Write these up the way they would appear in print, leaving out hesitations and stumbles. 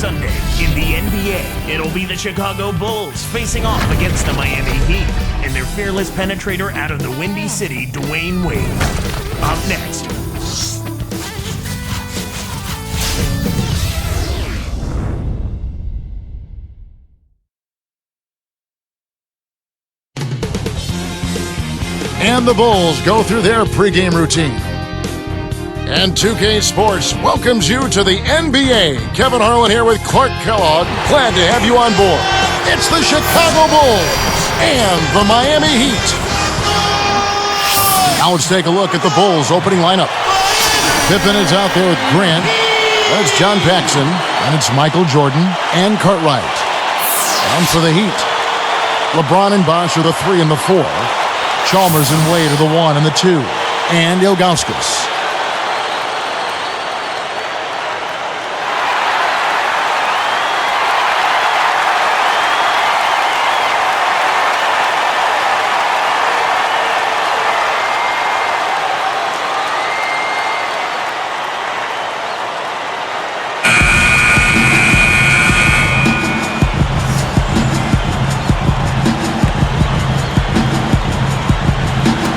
Sunday in the NBA, it'll be the Chicago Bulls facing off against the Miami Heat and their fearless penetrator out of the Windy City, Dwayne Wade. Up next. And the Bulls go through their pregame routine. And 2K Sports welcomes you to the NBA. Kevin Harlan here with Clark Kellogg. Glad to have you on board. It's the Chicago Bulls and the Miami Heat. Now let's take a look at the Bulls' opening lineup. Pippen is out there with Grant. That's John Paxson. And it's Michael Jordan and Cartwright. And for the Heat, LeBron and Bosh are the 3 and the 4. Chalmers and Wade are the 1 and the 2. And Ilgauskas.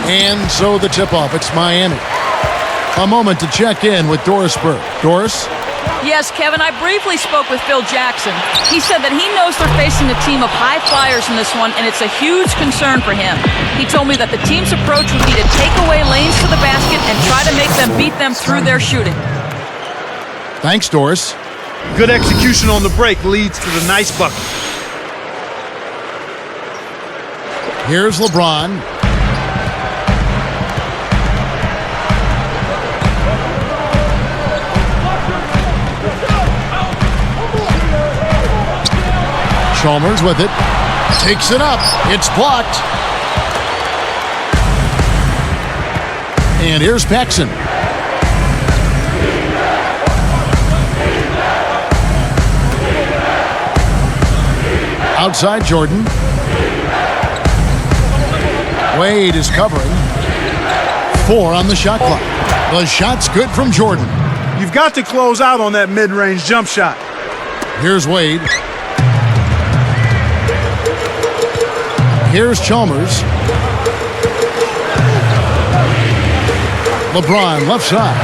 And so the tip-off, it's Miami. A moment to check in with Doris Burke. Doris? Yes, Kevin, I briefly spoke with Phil Jackson. He said that he knows they're facing a team of high flyers in this one, and it's a huge concern for him. He told me that the team's approach would be to take away lanes to the basket and try to make them beat them through their shooting. Thanks, Doris. Good execution on the break leads to the nice bucket. Here's LeBron. Chalmers with it. Takes it up. It's blocked. And here's Paxson. Outside Jordan. Wade is covering. 4 on the shot clock. The shot's good from Jordan. You've got to close out on that mid-range jump shot. Here's Wade. Here's Chalmers. LeBron left side.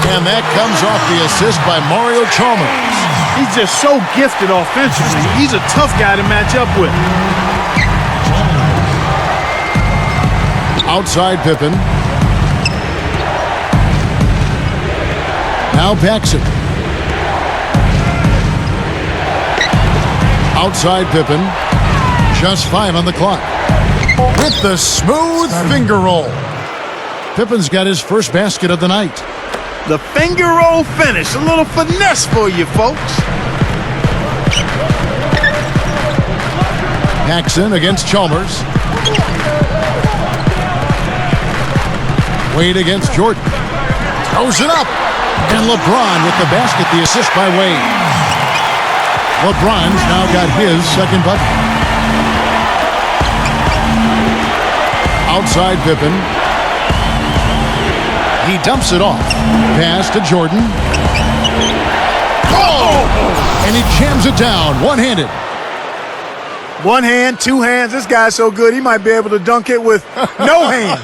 And that comes off the assist by Mario Chalmers. He's just so gifted offensively. He's a tough guy to match up with. Outside Pippen. Now Paxson. Outside Pippen. Just 5 on the clock. With the smooth finger roll. Pippen's got his first basket of the night. The finger roll finish. A little finesse for you, folks. Paxson against Chalmers. Wade against Jordan. Throws it up. And LeBron with the basket, the assist by Wade. LeBron's now got his second bucket. Outside Pippen. He dumps it off. Pass to Jordan. Oh! And he jams it down, one-handed. One hand, 2 hands. This guy's so good, he might be able to dunk it with no hands.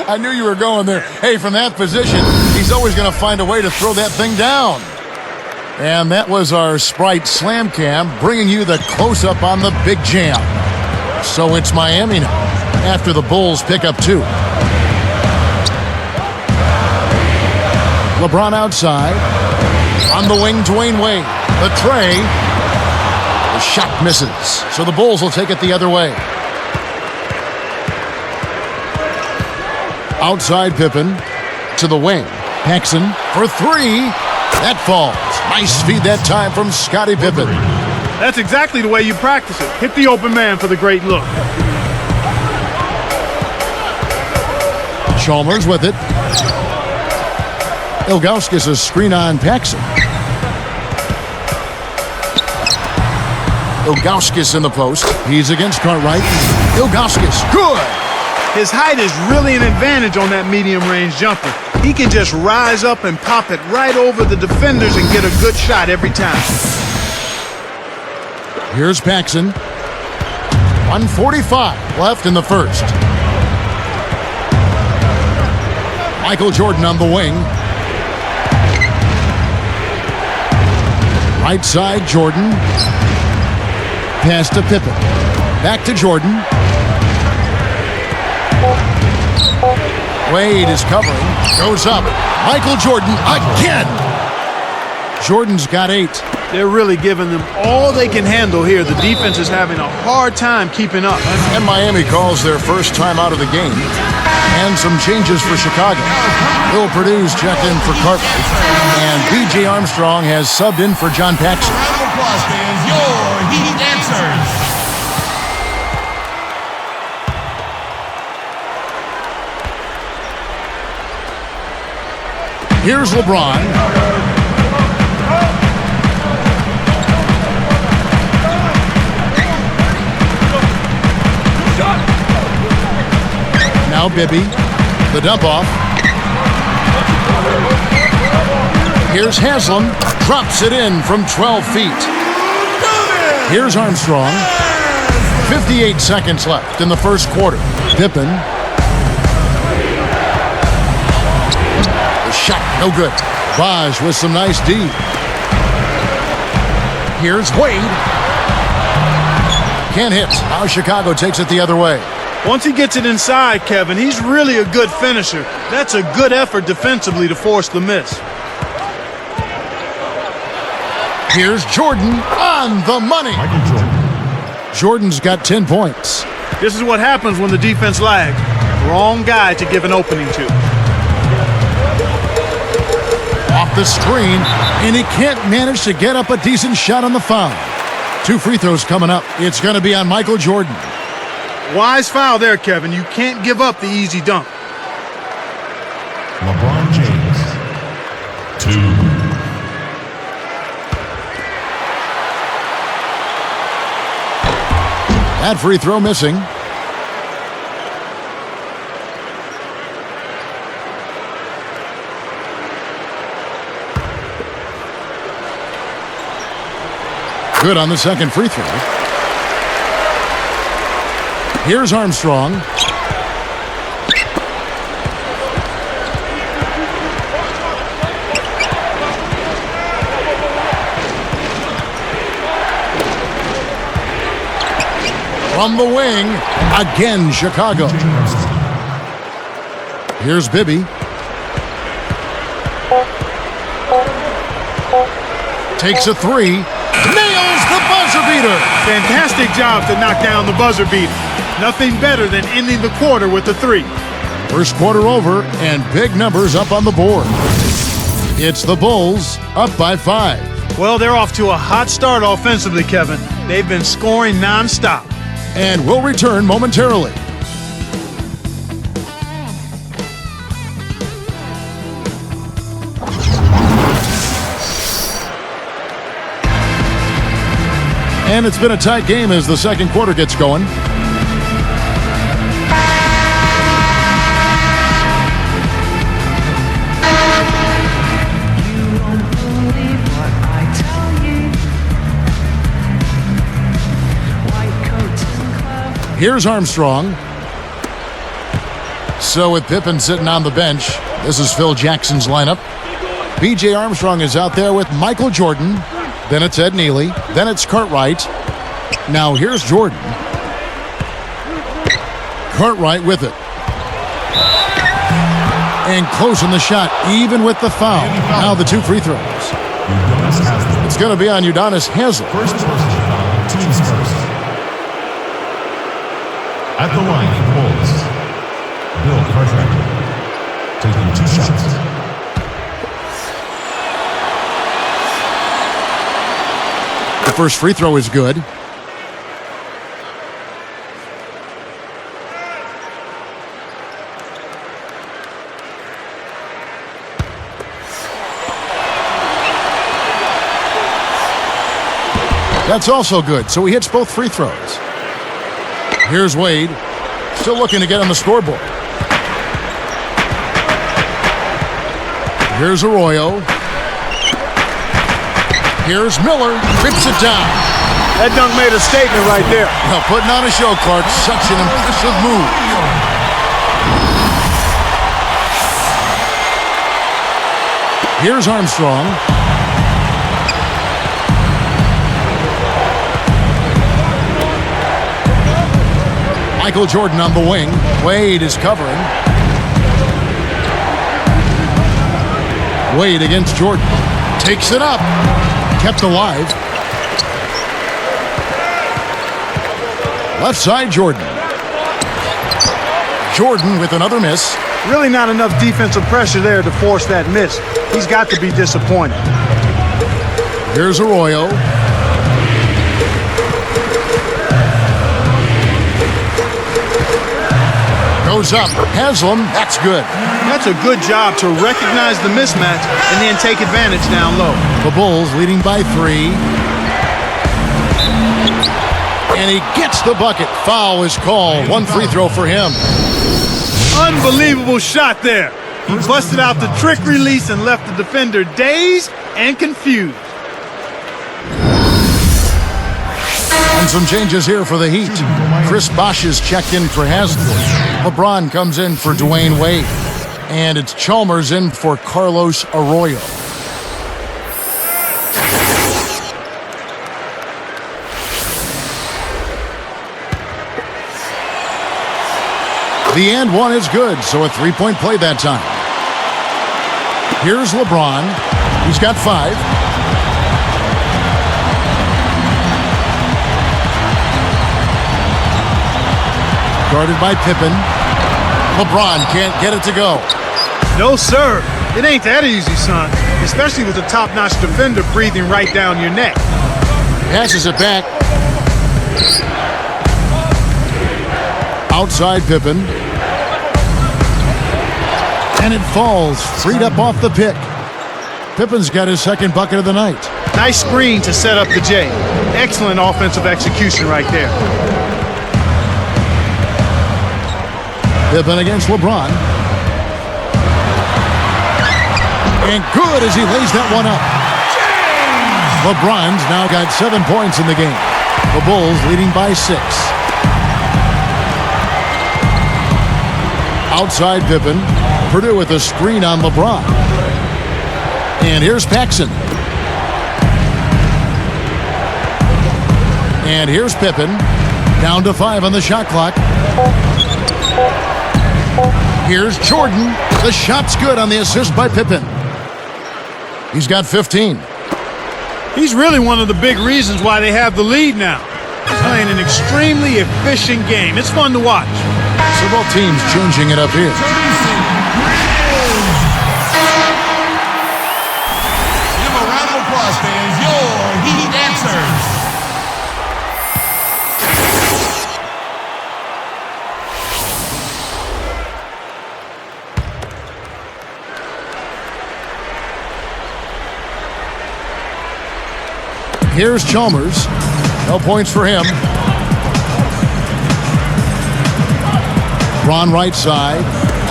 I knew you were going there. Hey, from that position, he's always going to find a way to throw that thing down. And that was our Sprite Slam Cam, bringing you the close-up on the big jam. So it's Miami now, after the Bulls pick up 2. LeBron outside. On the wing, Dwayne Wade. The tray. The shot misses. So the Bulls will take it the other way. Outside Pippen. To the wing. Paxson for 3. That falls. Nice feed that time from Scottie Pippen. That's exactly the way you practice it. Hit the open man for the great look. Chalmers with it. Ilgauskas a screen on Paxson. Ilgauskas in the post. He's against Cartwright. Ilgauskas, good! His height is really an advantage on that medium-range jumper. He can just rise up and pop it right over the defenders and get a good shot every time. Here's Paxson. 1:45 left in the first. Michael Jordan on the wing. Right side, Jordan. Pass to Pippen. Back to Jordan. Wade is covering. Goes up. Michael Jordan again. Jordan's got 8. They're really giving them all they can handle here. The defense is having a hard time keeping up. And Miami calls their first time out of the game. And some changes for Chicago. Bill Purdue's checked in for Cartwright. And B.J. Armstrong has subbed in for John Paxson. Round of applause, fans. Your Heat answers. Here's LeBron. Now Bibby, the dump off. Here's Haslam, drops it in from 12 feet. Here's Armstrong. 58 seconds left in the first quarter. Pippen. The shot, no good. Vaj with some nice D. Here's Wade. Can't hit. Now Chicago takes it the other way. Once he gets it inside, Kevin, he's really a good finisher. That's a good effort defensively to force the miss. Here's Jordan on the money. Jordan's got 10 points. This is what happens when the defense lags. Wrong guy to give an opening to. Off the screen, and he can't manage to get up a decent shot on the foul. 2 free throws coming up. It's going to be on Michael Jordan. Wise foul there, Kevin. You can't give up the easy dunk. LeBron James. 2. That free throw missing. Good on the second free throw. Here's Armstrong. From the wing, again Chicago. Here's Bibby. Takes a 3. Nails the buzzer beater. Fantastic job to knock down the buzzer beater. Nothing better than ending the quarter with a 3. First quarter over, and big numbers up on the board. It's the Bulls up by 5. Well, they're off to a hot start offensively, Kevin. They've been scoring nonstop. And we'll return momentarily. And it's been a tight game as the second quarter gets going. Here's Armstrong. So with Pippen sitting on the bench, this is Phil Jackson's lineup. B.J. Armstrong is out there with Michael Jordan. Then it's Ed Neely. Then it's Cartwright. Now here's Jordan. Cartwright with it. And closing the shot, even with the foul. Now the 2 free throws. It's going to be on Udonis Haslem. First personal foul, team's first. At the line for the Bulls, Bill Cartwright taking 2 shots. The first free throw is good. That's also good, so he hits both free throws. Here's Wade, still looking to get on the scoreboard. Here's Arroyo. Here's Miller. Rips it down. That dunk made a statement right there. Now putting on a show, Clark. Such an impressive move. Here's Armstrong. Michael Jordan on the wing. Wade is covering. Wade against Jordan. Takes it up. Kept alive. Left side, Jordan. Jordan with another miss. Really not enough defensive pressure there to force that miss. He's got to be disappointed. Here's Arroyo. Goes up. Haslam. That's good. That's a good job to recognize the mismatch and then take advantage down low. The Bulls leading by 3. And he gets the bucket. Foul is called. One free throw for him. Unbelievable shot there. He busted out the trick release and left the defender dazed and confused. And some changes here for the Heat. Chris Bosh is checked in for Haslam. LeBron comes in for Dwayne Wade. And it's Chalmers in for Carlos Arroyo. The and one is good, so a three-point play that time. Here's LeBron. He's got 5. Guarded by Pippen. LeBron can't get it to go. No, sir. It ain't that easy, son. Especially with a top-notch defender breathing right down your neck. Passes it back. Outside Pippen. And it falls, freed up off the pick. Pippen's got his second bucket of the night. Nice screen to set up the J. Excellent offensive execution right there. Pippen against LeBron. And good as he lays that one up. LeBron's now got 7 points in the game. The Bulls leading by 6. Outside Pippen. Purdue with a screen on LeBron. And here's Paxson. And here's Pippen. Down to 5 on the shot clock. Here's Jordan. The shot's good on the assist by Pippen. He's got 15. He's really one of the big reasons why they have the lead now. He's playing an extremely efficient game. It's fun to watch. So both teams changing it up here. Give a round of applause, fans. Your Heat dancers. Here's Chalmers. No points for him. LeBron right side.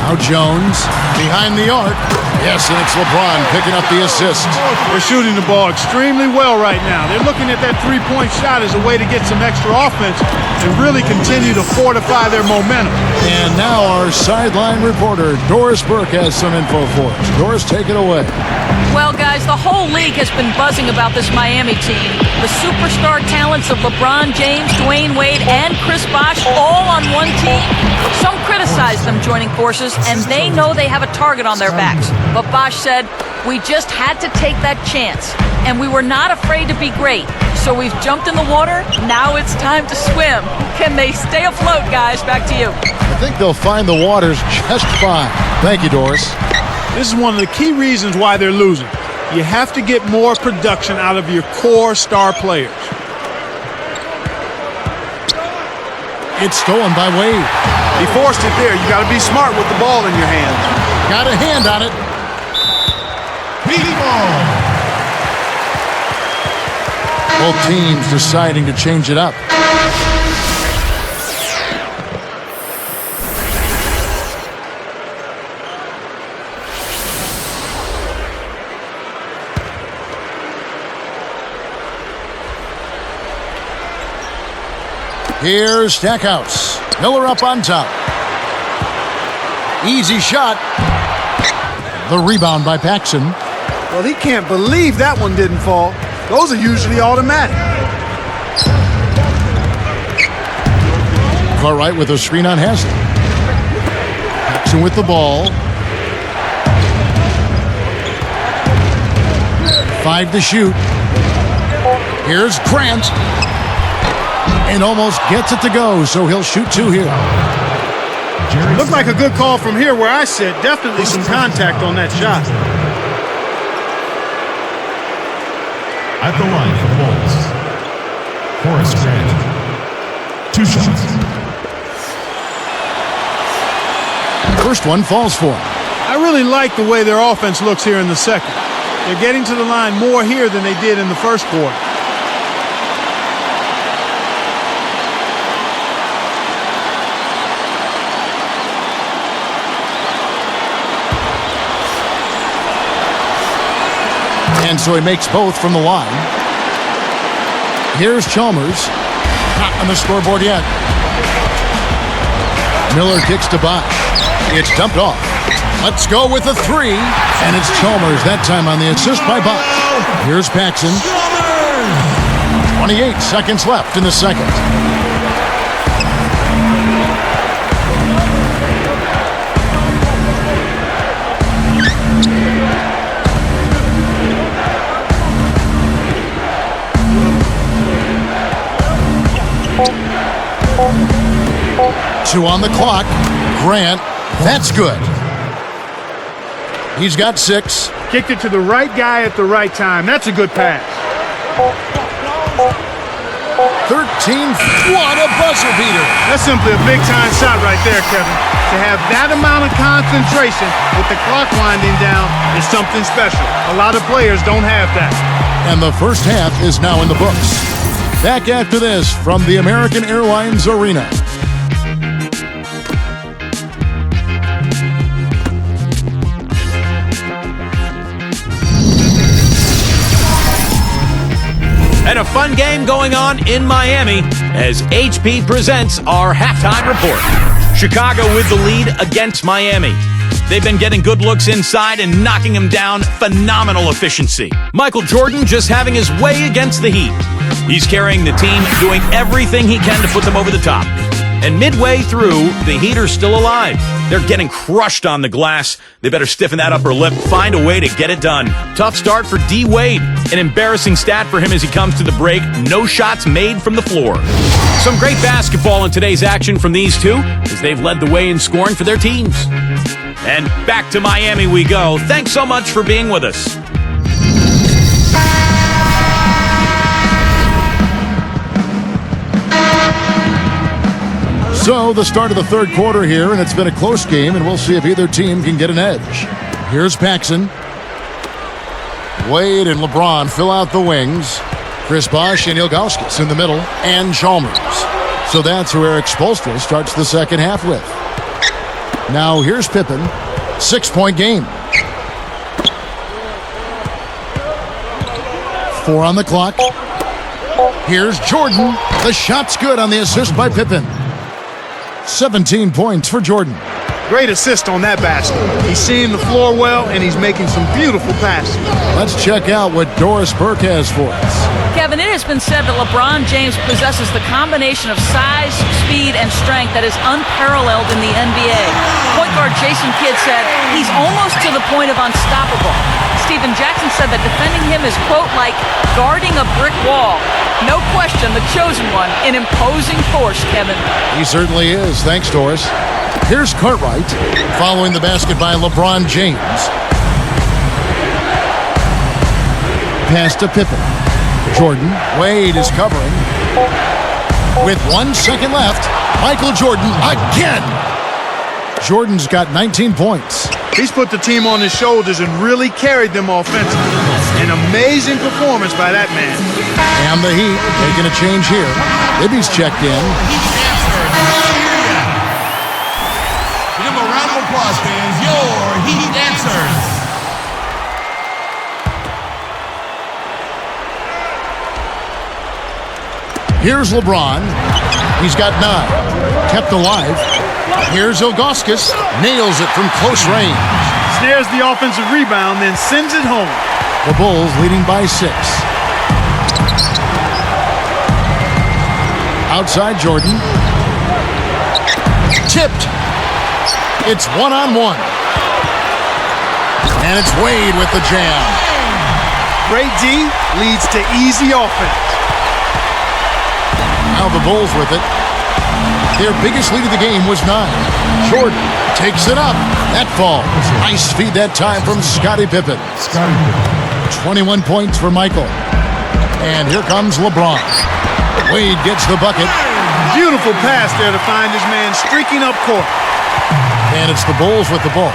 Now Jones behind the arc. Yes, and it's LeBron picking up the assist. They're shooting the ball extremely well right now. They're looking at that three-point shot as a way to get some extra offense and really continue to fortify their momentum. And now our sideline reporter, Doris Burke, has some info for us. Doris, take it away. Well, guys, the whole league has been buzzing about this Miami team. The superstar talents of LeBron James, Dwayne Wade, and Chris Bosh all on one team. Some criticize them joining forces, and they know they have a target on their backs. But Bosh said, we just had to take that chance, and we were not afraid to be great. So we've jumped in the water, now it's time to swim. Can they stay afloat, guys? Back to you. I think they'll find the waters just fine. Thank you, Doris. This is one of the key reasons why they're losing. You have to get more production out of your core star players. It's stolen by Wade. He forced it there. You got to be smart with the ball in your hands. Got a hand on it. Both teams deciding to change it up. Here's Stackhouse. Miller up on top. Easy shot. The rebound by Paxson. Well, he can't believe that one didn't fall. Those are usually automatic. Cartwright with a screen on Haslett. Paxson with the ball. 5 to shoot. Here's Grant. And almost gets it to go, so he'll shoot 2 here. Looked like a good call from here where I sit. Definitely some contact on that shot. At the line for Bulls, Horace Grant. 2 shots. First one falls for him. I really like the way their offense looks here in the second. They're getting to the line more here than they did in the first quarter. And so he makes both from the line. Here's Chalmers. Not on the scoreboard yet. Miller kicks to Bosch. It's dumped off. Let's go with a 3. And it's Chalmers that time on the assist by Bosch. Here's Paxson. 28 seconds left in the second. Two on the clock. Grant, that's good. He's got 6. Kicked it to the right guy at the right time. That's a good pass. 13. What a buzzer beater. That's simply a big-time shot right there, Kevin. To have that amount of concentration with the clock winding down is something special. A lot of players don't have that. And the first half is now in the books. Back after this from the American Airlines Arena. And a fun game going on in Miami as HP presents our halftime report. Chicago with the lead against Miami. They've been getting good looks inside and knocking them down. Phenomenal efficiency. Michael Jordan just having his way against the Heat. He's carrying the team, doing everything he can to put them over the top. And midway through, the Heat are still alive. They're getting crushed on the glass. They better stiffen that upper lip, find a way to get it done. Tough start for D. Wade. An embarrassing stat for him as he comes to the break. No shots made from the floor. Some great basketball in today's action from these two as they've led the way in scoring for their teams. And back to Miami we go. Thanks so much for being with us. So the start of the third quarter here, and it's been a close game, and we'll see if either team can get an edge. Here's Paxson. Wade and LeBron fill out the wings. Chris Bosh and Ilgauskas in the middle, and Chalmers. So that's who Eric Spoelstra starts the second half with. Now here's Pippen. 6-point game. 4 on the clock. Here's Jordan. The shot's good on the assist by Pippen. 17 points for Jordan. Great assist on that basket. He's seeing the floor well, and he's making some beautiful passes. Let's check out what Doris Burke has for us. Kevin, it has been said that LeBron James possesses the combination of size, speed, and strength that is unparalleled in the NBA. Point guard Jason Kidd said he's almost to the point of unstoppable. Stephen Jackson said that defending him is, quote, like guarding a brick wall. No question, the chosen one, an imposing force, Kevin. He certainly is. Thanks, Doris. Here's Cartwright, following the basket by LeBron James. Pass to Pippen. Jordan. Wade is covering. With 1 second left, Michael Jordan again. Jordan's got 19 points. He's put the team on his shoulders and really carried them offensively. An amazing performance by that man. And the Heat making a change here. Libby's checked in. Give them a round of applause, fans. Your Heat dancers. Here's LeBron. He's got 9. Kept alive. Here's Ilgauskas. Nails it from close range. Snares the offensive rebound, then sends it home. The Bulls leading by 6. Outside Jordan. Tipped. It's 1-on-1. And it's Wade with the jam. Great D leads to easy offense. Now the Bulls with it. Their biggest lead of the game was 9. Jordan takes it up. That falls. Nice feed that time from Scottie Pippen. 21 points for Michael. And here comes LeBron. Wade gets the bucket. Beautiful pass there to find his man streaking up court. And it's the Bulls with the ball.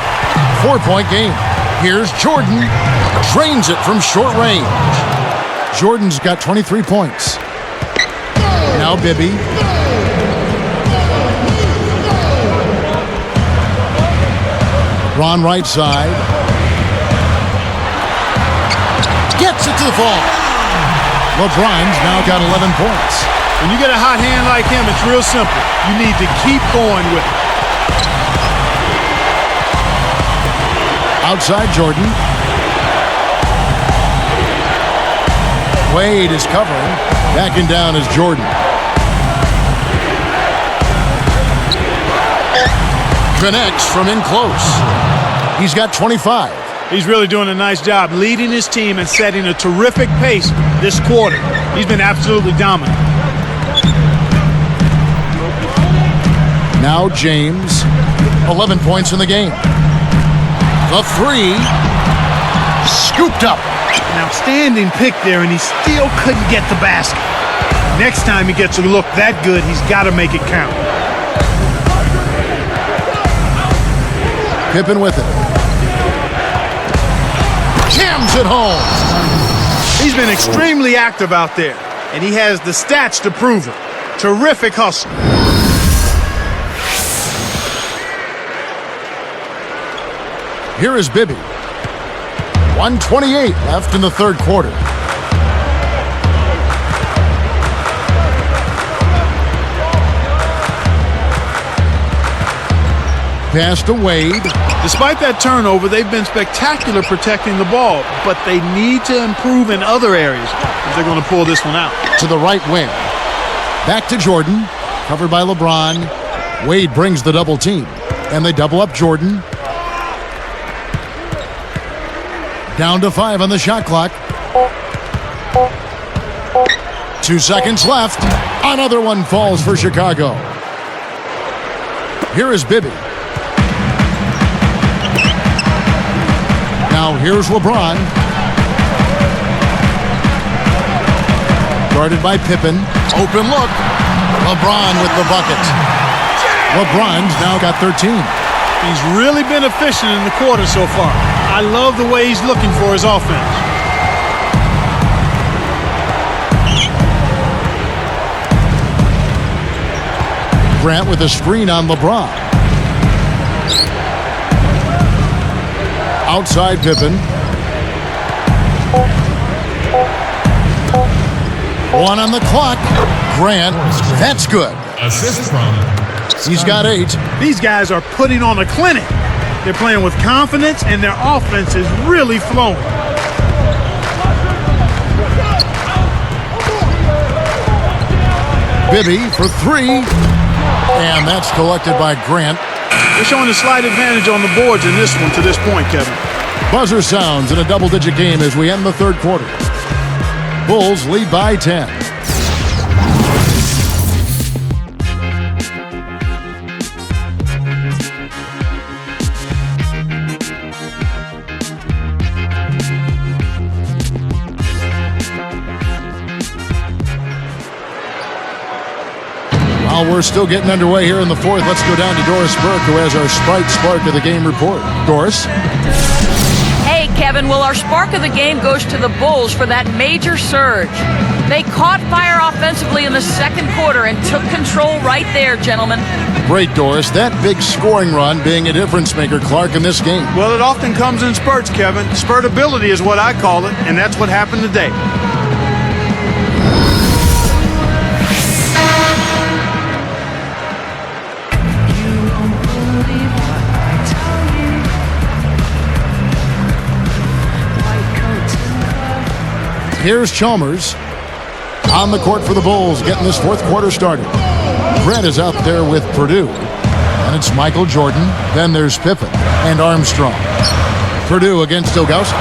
4-point game. Here's Jordan. Drains it from short range. Jordan's got 23 points. Now Bibby. Ron right side. Gets it to the fall. LeBron's now got 11 points. When you get a hot hand like him, it's real simple. You need to keep going with it. Outside Jordan. Wade is covering. Backing down is Jordan. Connects from in close. He's got 25. He's really doing a nice job leading his team and setting a terrific pace this quarter. He's been absolutely dominant. Now James. 11 points in the game. The 3. Scooped up. An outstanding pick there, and he still couldn't get the basket. Next time he gets a look that good, he's got to make it count. Pippen with it. Jams it home. He's been extremely active out there, and he has the stats to prove it. Terrific hustle. Here is Bibby. 1:28 left in the third quarter. Pass to Wade. Despite that turnover, they've been spectacular protecting the ball, but they need to improve in other areas if they're going to pull this one out. To the right wing. Back to Jordan. Covered by LeBron. Wade brings the double team. And they double up Jordan. Down to 5 on the shot clock. 2 seconds left. Another one falls for Chicago. Here is Bibby. Now here's LeBron. Guarded by Pippen. Open look. LeBron with the bucket. LeBron's now got 13. He's really been efficient in the quarter so far. I love the way he's looking for his offense. Grant with a screen on LeBron. Outside Pippen. 1 on the clock. Grant, that's good. Assist from He's got 8. These guys are putting on a clinic. They're playing with confidence, and their offense is really flowing. Bibby for 3. And that's collected by Grant. They're showing a slight advantage on the boards in this one to this point, Kevin. Buzzer sounds in a double-digit game as we end the third quarter. Bulls lead by 10. While we're still getting underway here in the fourth, let's go down to Doris Burke, who has our Sprite Spark of the Game report. Doris? Hey, Kevin. Well, our spark of the game goes to the Bulls for that major surge. They caught fire offensively in the second quarter and took control right there, gentlemen. Great, Doris. That big scoring run being a difference maker, Clark, in this game. Well, it often comes in spurts, Kevin. Spurtability is what I call it, and that's what happened today. Here's Chalmers on the court for the Bulls, getting this fourth quarter started. Grant is out there with Purdue. And it's Michael Jordan. Then there's Pippen and Armstrong. Purdue against Ilgauskas.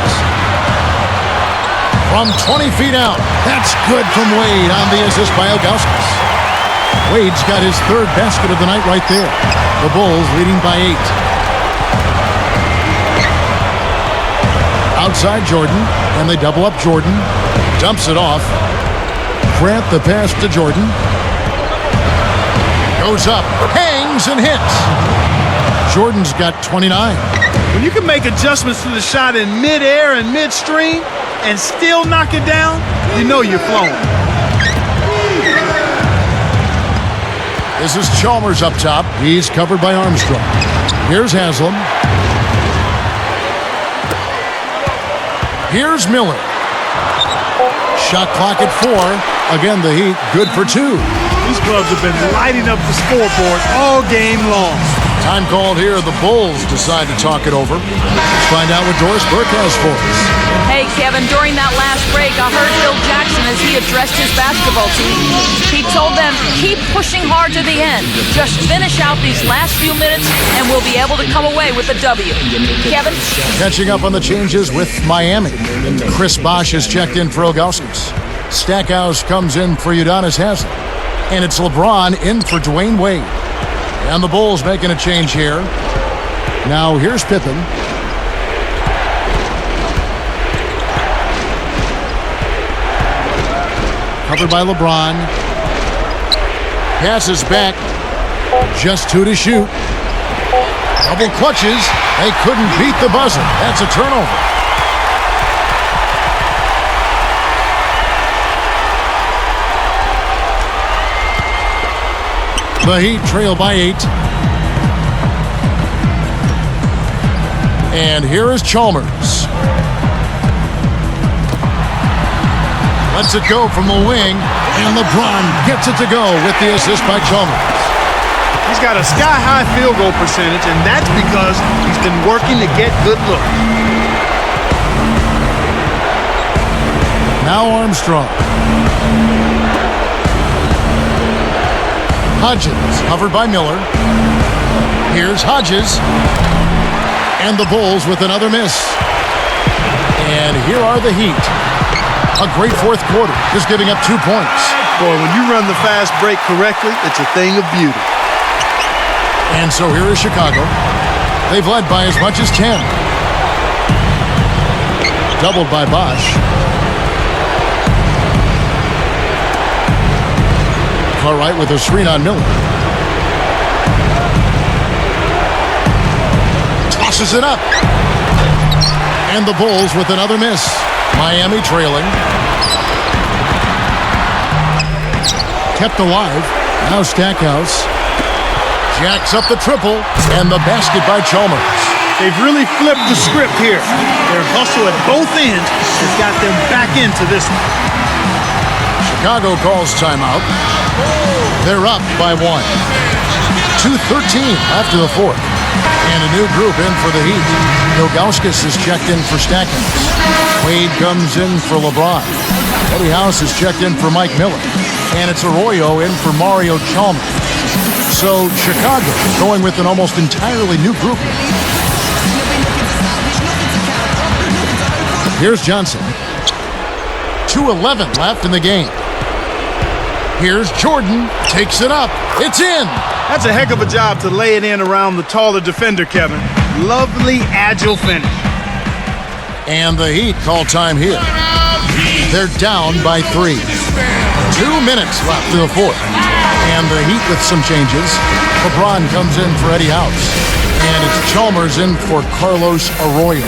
From 20 feet out. That's good from Wade on the assist by Ilgauskas. Wade's got his third basket of the night right there. The Bulls leading by 8. Outside Jordan, and they double up Jordan. Dumps it off. Grant the pass to Jordan. Goes up, hangs, and hits. Jordan's got 29. When you can make adjustments to the shot in midair and midstream and still knock it down, you know you're flowing. This is Chalmers up top. He's covered by Armstrong. Here's Haslam. Here's Miller. Shot clock at 4. Again, the Heat good for 2. These clubs have been lighting up the scoreboard all game long. Time called here. The Bulls decide to talk it over. Let's find out what Doris Burke has for us. Hey, Kevin, during that last break, I heard Phil Jackson as he addressed his basketball team. He told them, keep pushing hard to the end. Just finish out these last few minutes, and we'll be able to come away with a W. Kevin? Catching up on the changes with Miami. Chris Bosh has checked in for Ilgauskas. Stackhouse comes in for Udonis Haslem. And it's LeBron in for Dwayne Wade. And the Bulls making a change here. Now here's Pippen. Covered by LeBron. Passes back. Just 2 to shoot. Double clutches. They couldn't beat the buzzer. That's a turnover. The Heat trail by 8. And here is Chalmers. Lets it go from the wing, and LeBron gets it to go with the assist by Chalmers. He's got a sky-high field goal percentage, and that's because he's been working to get good looks. Now Armstrong. Hodges, covered by Miller. Here's Hodges. And the Bulls with another miss. And here are the Heat. A great fourth quarter, just giving up 2 points. Boy, when you run the fast break correctly, it's a thing of beauty. And so here is Chicago. They've led by as much as 10. Doubled by Bosh. Cartwright with a screen on Miller. Tosses it up. And the Bulls with another miss. Miami trailing. Kept alive. Now Stackhouse. Jacks up the triple. And the basket by Chalmers. They've really flipped the script here. Their hustle at both ends has got them back into this one. Chicago calls timeout. They're up by 1. 2:13 after the fourth. And a new group in for the Heat. Ilgauskas is checked in for Stackhouse. Wade comes in for LeBron. Eddie House is checked in for Mike Miller. And it's Arroyo in for Mario Chalmers. So Chicago going with an almost entirely new group. Here's Johnson. 2:11 left in the game. Here's Jordan. Takes it up. It's in. That's a heck of a job to lay it in around the taller defender, Kevin. Lovely, agile finish. And the Heat call time here. They're down by 3. 2 minutes left in the fourth. And the Heat with some changes. LeBron comes in for Eddie House. And it's Chalmers in for Carlos Arroyo.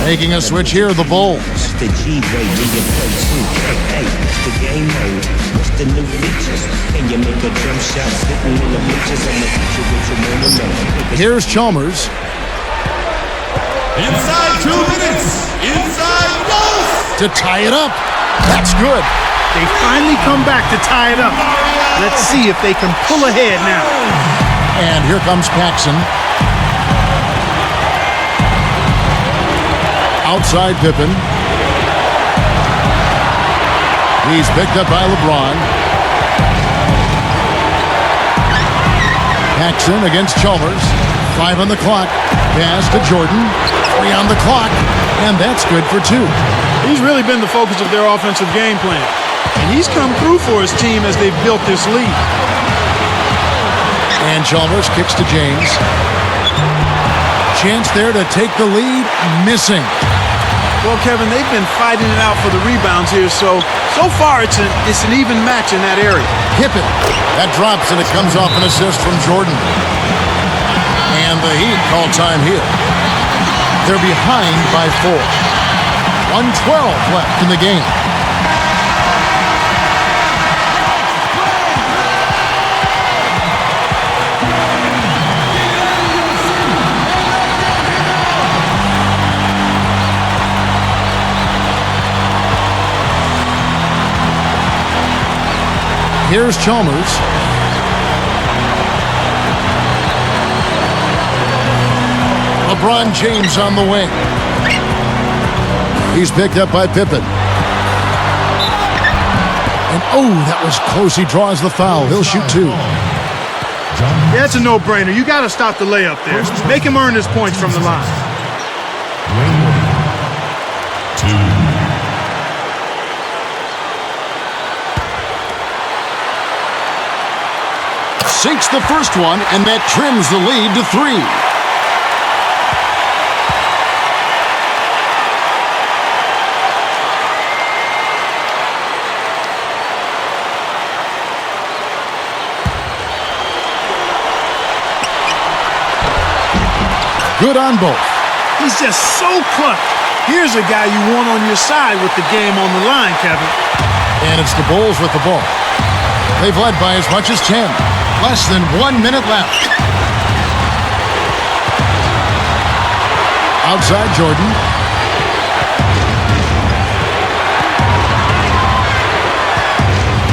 Making a switch here, the Bulls. The G-way when you play too. Hey, the game mode. What's the new features? Can you make a jump shot sitting in the bleachers? I'm gonna teach you what you wanna know. Here's Chalmers. Inside 2 minutes. Inside goes. To tie it up. That's good. They finally come back to tie it up. Let's see if they can pull ahead now. And here comes Paxson. Outside Pippen. He's picked up by LeBron. Paxson against Chalmers. 5 on the clock. Pass to Jordan. 3 on the clock. And that's good for 2. He's really been the focus of their offensive game plan. And he's come through for his team as they've built this lead. And Chalmers kicks to James. Chance there to take the lead. Missing. Well, Kevin, they've been fighting it out for the rebounds here, so far it's an even match in that area. Pippen. That drops, and it comes off an assist from Jordan. And the Heat call time here. They're behind by 4. 1:12 left in the game. Here's Chalmers. LeBron James on the wing. He's picked up by Pippen. And that was close. He draws the foul. He'll shoot 2. Yeah, it's a no-brainer. You got to stop the layup there. Make him earn his points from the line. 2. Sinks the first one, and that trims the lead to 3. Good on both. He's just so clutch. Here's a guy you want on your side with the game on the line, Kevin. And it's the Bulls with the ball. They've led by as much as 10. Less than 1 minute left. Outside Jordan.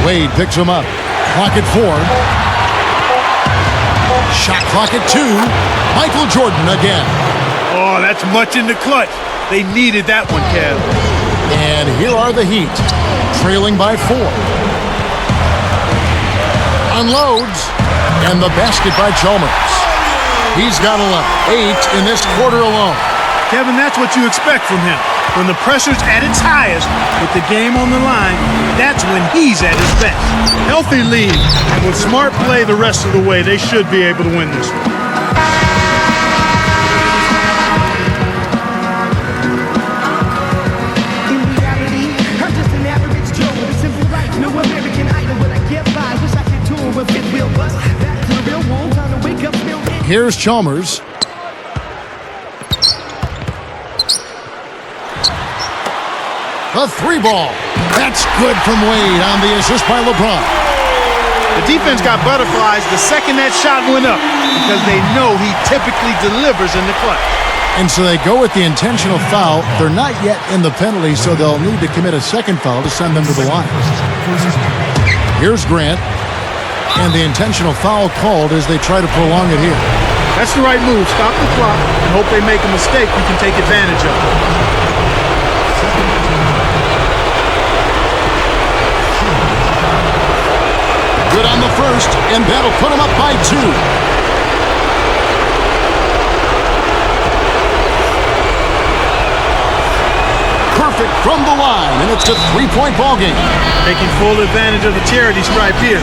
Wade picks him up. Clock at 4. Shot clock at 2. Michael Jordan again. Oh, that's much in the clutch. They needed that one, Kev. And here are the Heat, trailing by 4. Unloads, and the basket by Chalmers. He's got 8 in this quarter alone. Kevin, that's what you expect from him. When the pressure's at its highest, with the game on the line, that's when he's at his best. Healthy lead, and with smart play the rest of the way, they should be able to win this one. Here's Chalmers. A 3-ball. That's good from Wade on the assist by LeBron. The defense got butterflies the second that shot went up because they know he typically delivers in the clutch. And so they go with the intentional foul. They're not yet in the penalty, so they'll need to commit a second foul to send them to the line. Here's Grant. And the intentional foul called as they try to prolong it here. That's the right move. Stop the clock and hope they make a mistake you can take advantage of. Good on the first, and that'll put him up by 2. Perfect from the line, and it's a 3-point ball game. Taking full advantage of the charity stripe here.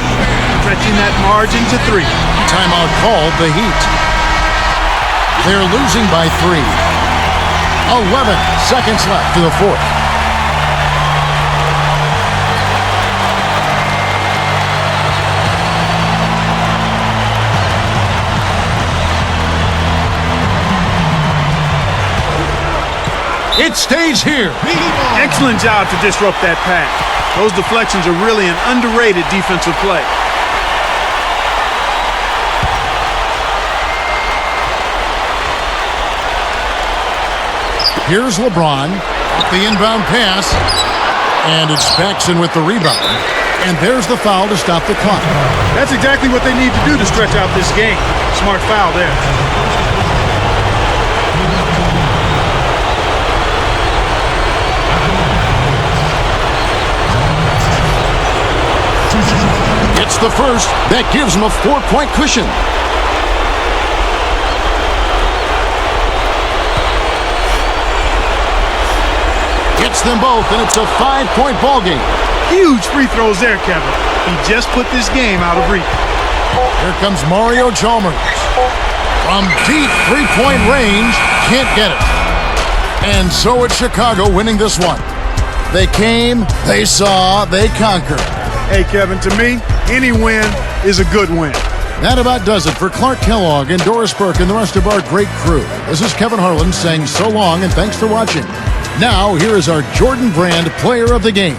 Stretching that margin to 3. Timeout called the Heat. They're losing by 3. 11 seconds left to the 4th. It stays here. Excellent job to disrupt that pass. Those deflections are really an underrated defensive play. Here's LeBron. The inbound pass. And it's Paxson with the rebound. And there's the foul to stop the clock. That's exactly what they need to do to stretch out this game. Smart foul there. the first. That gives them a 4-point cushion. Gets them both, and it's a 5-point ball game. Huge free throws there, Kevin. He just put this game out of reach. Here comes Mario Chalmers. From deep three-point range, can't get it. And so it's Chicago winning this one. They came, they saw, they conquered. Hey, Kevin, to me, any win is a good win. That about does it for Clark Kellogg and Doris Burke and the rest of our great crew. This is Kevin Harlan saying so long and thanks for watching. Now, here is our Jordan Brand Player of the Game.